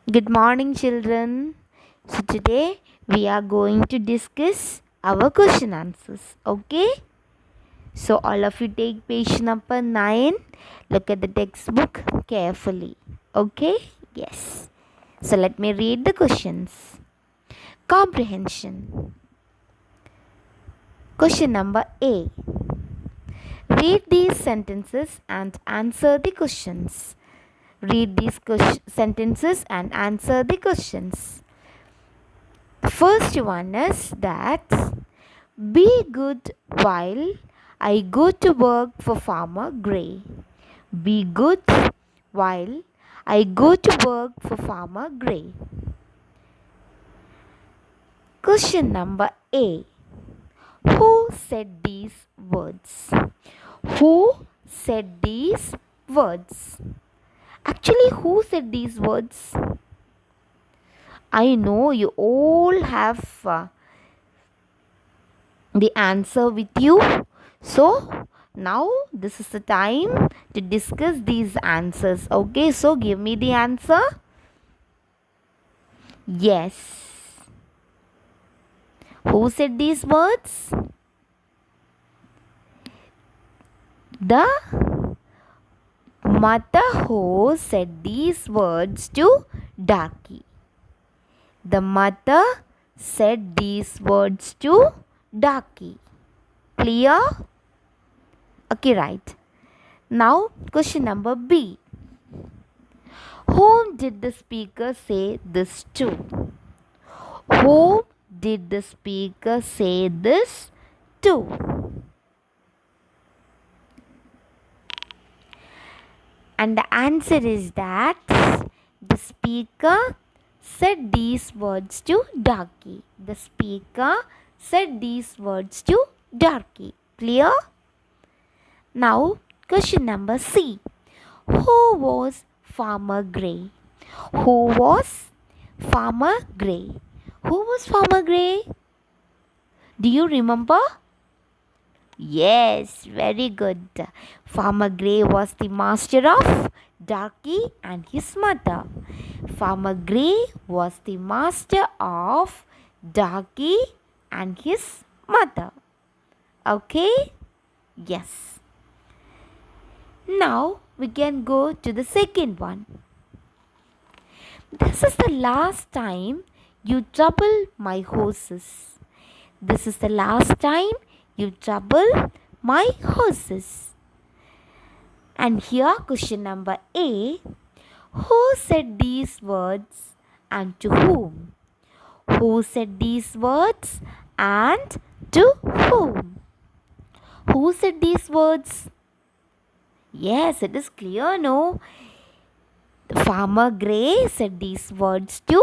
Good morning, children. So, today we are going to discuss our question answers. Okay? So, all of you take page number 9. Look at the textbook carefully. Okay? Yes. So, let me read the questions. Comprehension. Question number A. Read these sentences and answer the questions. Read these sentences and answer the questions. The first one is that be good while I go to work for Farmer Gray. Be good while I go to work for Farmer Gray. Question number A. Who said these words? Who said these words? Actually, who said these words? I know you all have the answer with you. So, now this is the time to discuss these answers. Okay, so give me the answer. Yes. Who said these words? The mother who said these words to Darky. The mother said these words to Darky. Clear? Okay, right. Now, question number B. Whom did the speaker say this to? Whom did the speaker say this to? And the answer is that the speaker said these words to Darky. The speaker said these words to Darky. Clear? Now, question number C. Who was Farmer Gray? Who was Farmer Gray? Who was Farmer Gray? Do you remember? Yes, very good. Farmer Gray was the master of Darky and his mother. Farmer Gray was the master of Darky and his mother. Okay? Yes. Now we can go to the second one. This is the last time you trouble my horses. This is the last time you trouble my horses. And here question number A. Who said these words and to whom? Who said these words and to whom? Who said these words? Yes, it is clear, no? Farmer Gray said these words to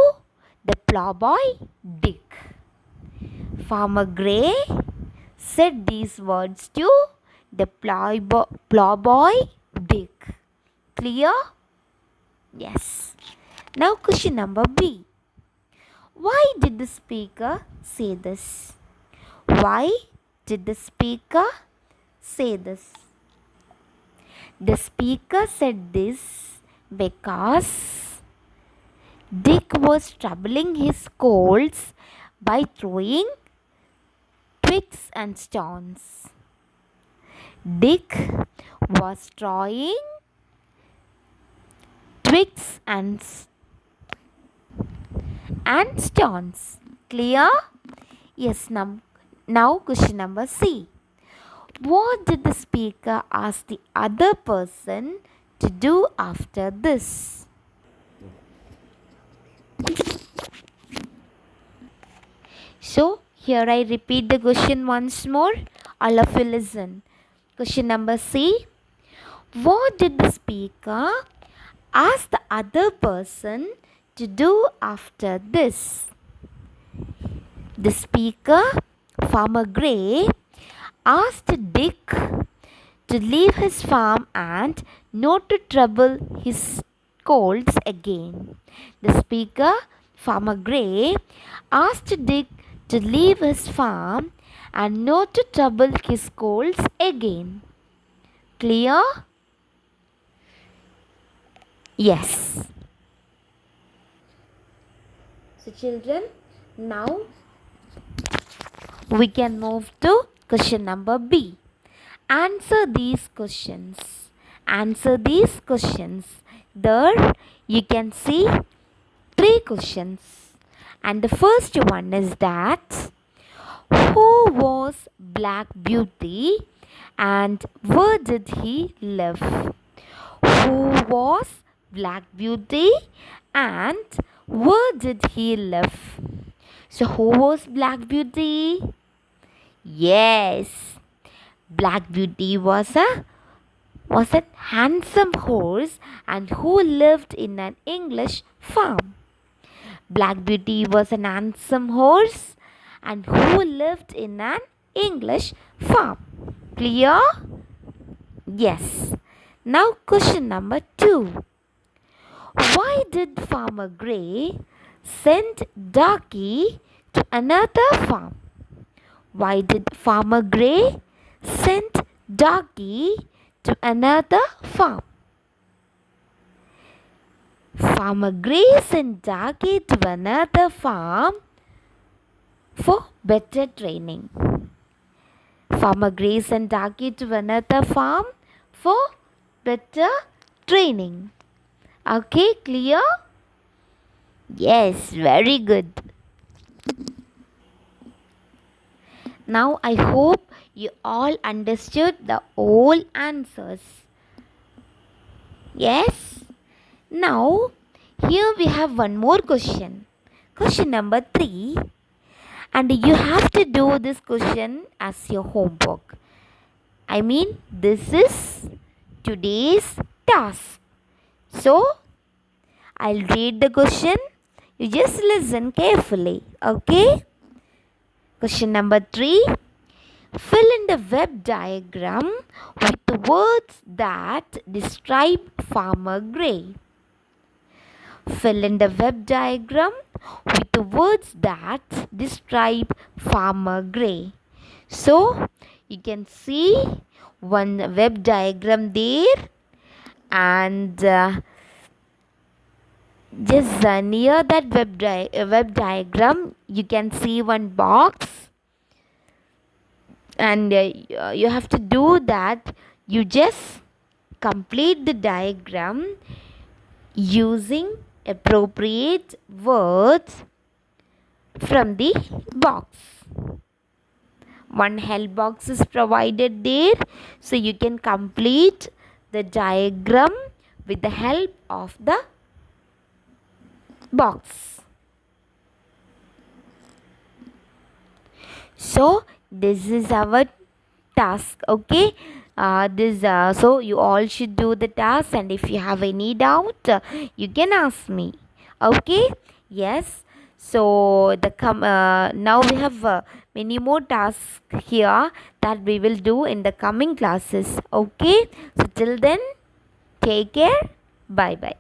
the plowboy Dick. Farmer Gray said these words to the plowboy Dick. Clear? Yes. Now question number B. Why did the speaker say this? Why did the speaker say this? The speaker said this because Dick was troubling his colts by throwing twigs and stones. Dick was throwing twigs and stones. Clear? Yes, now question number C. What did the speaker ask the other person to do after this? So, here I repeat the question once more. All of you listen. Question number C. What did the speaker ask the other person to do after this? The speaker, Farmer Gray, asked Dick to leave his farm and not to trouble his colts again. The speaker, Farmer Gray, asked Dick to leave his farm and not to trouble his colts again. Clear? Yes. children, now we can move to question number B. Answer these questions. Answer these questions. There you can see three questions. And the first one is that who was Black Beauty and where did he live? Who was Black Beauty and where did he live? So who was Black Beauty? Yes, Black Beauty was a handsome horse and who lived in an English farm. Black Beauty was an handsome horse and who lived in an English farm. Clear? Yes. Now question number 2. Why did Farmer Gray send Darky to another farm? Why did Farmer Gray send Darky to another farm? Farmer Gray sent Darky to another farm for better training. Farmer Gray sent Darky to another farm for better training. Okay, clear? Yes, very good. Now I hope you all understood the whole answers. Yes? Now, here we have one more question. Question number 3. And you have to do this question as your homework. I mean, this is today's task. So, I'll read the question. You just listen carefully. Okay? Question number 3. Fill in the web diagram with the words that describe Farmer Gray. Fill in the web diagram with the words that describe Farmer Gray. So, you can see one web diagram there, and just near that web diagram you can see one box, and you have to do that. You just complete the diagram using appropriate words from the box. One help box is provided there, so you can complete the diagram with the help of the box. So this is our task. Okay, so you all should do the task, and if you have any doubt you can ask me. Okay, yes. So now we have many more tasks here that we will do in the coming classes. Okay, so till then, take care. Bye bye.